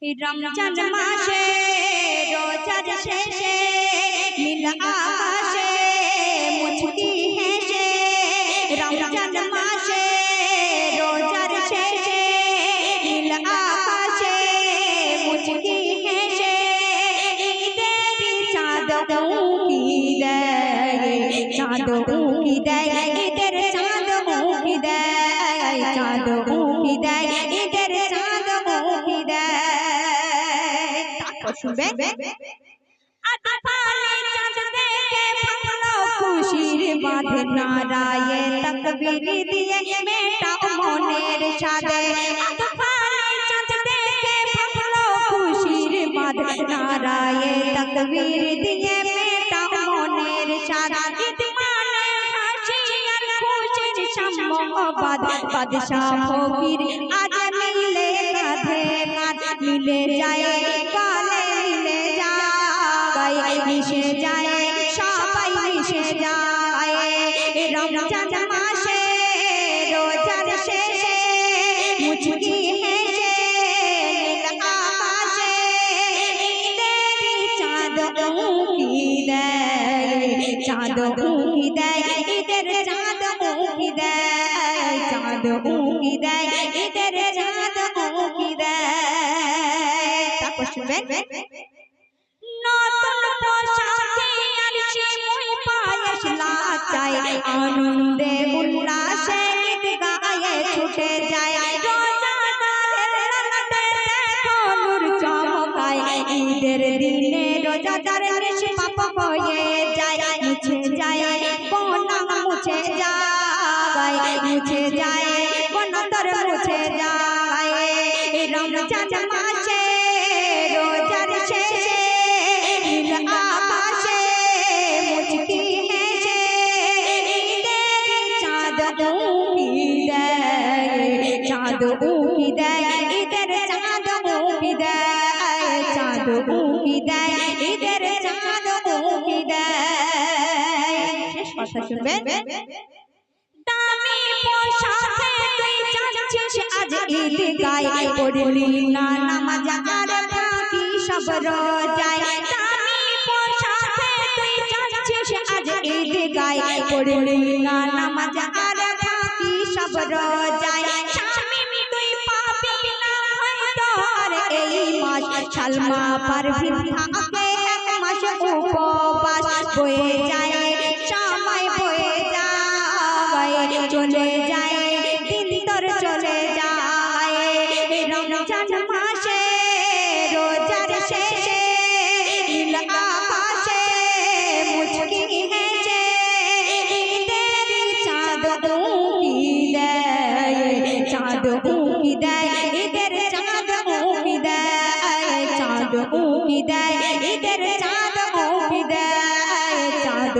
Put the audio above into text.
রমজান মাসে রোজার শেষে নীল আকাশে মুচকি হেসে রমজান মাসে রোজার শেষে নীল আকাশে মুচকি হেসে ঈদের চাঁদ উঁকি দেয় চাঁদ উঁকি দেয় ঈদের চাঁদ উঁকি দেয় চাঁদ উঁকি দেয় ঈদের চাঁদ উঁকি দেয় শুনবে খুশির বাঁধে নারায়ে তকবীর দিয়ে মেটাও মনের সাদে খুশির বাঁধে নারায়ে তকবীর দিয়ে মেটাও মনের সাদে বাদশাহ ফকির আজ মিলে কাঁধে কাঁধ মিলে যায় গলে মিলে যায় মিশে যায় সবাই মিশে যায় রমজান মাসে রোজার শেষে মুচকি হেসে নীল আকাশে ঈদের চাঁদ উঁকি দেয় চাঁদ উঁকি দেয় ঈদের চাঁদ উঁকি দেয় চাঁদ উঁকি দেয় ঈদের চাঁদ উঁকি দেয় তারপর শুনবেন নতুন পোশাকে আরশে মই পায়েস লাচায় আনন্দে উল্লাসে ঈদগাহে ছুটে যায় রোজাদারের রাতে দেখো নূর চমকায় ঈদের দিনে রোজাদার নিষ্পাপ হয়ে যায় মুছে যায় গুনাহ মুছে যায় মুছে যায় গুনাহর মুছে যায় রমজান মাসে রোজার শেষে নীল আকাশে মুচকি হেসে ঈদের চাঁদ উঁকি দেয় চাঁদ উঁকি দেয় ঈদের চাঁদ উঁকি দেয় চাঁদ উঁকি দেয় ঈদের চাঁদ উঁকি দেয় শেষ কথা শুনবেন দামি পোশাকে তুই যাচ্ছিস আজ ঈদগায় পড়লি না নামাজ আর বাকি সব রোজায় দামি পোশাকে তুই যাচ্ছিস আজ ঈদগায় পড়লি না নামাজ আর বাকি সব রোজায় স্বামী তুই পাবি না হয়তো আর এই মাস সালমা পারভিন থাকে এক মাস উপবাস বয়ে যায় সময় বয়ে যায় চলে যায় দিন তোর চলে যায় রমজান মাসে রোজার শেষে নীল আকাশে মুচকি হেসে ঈদের চাঁদ উঁকি দেয় চাঁদ উঁকি দেয় ঈদের চাঁদ উঁকি দেয় চাঁদ উঁকি দেয় ঈদের চাঁদ উঁকি দেয় চাঁদ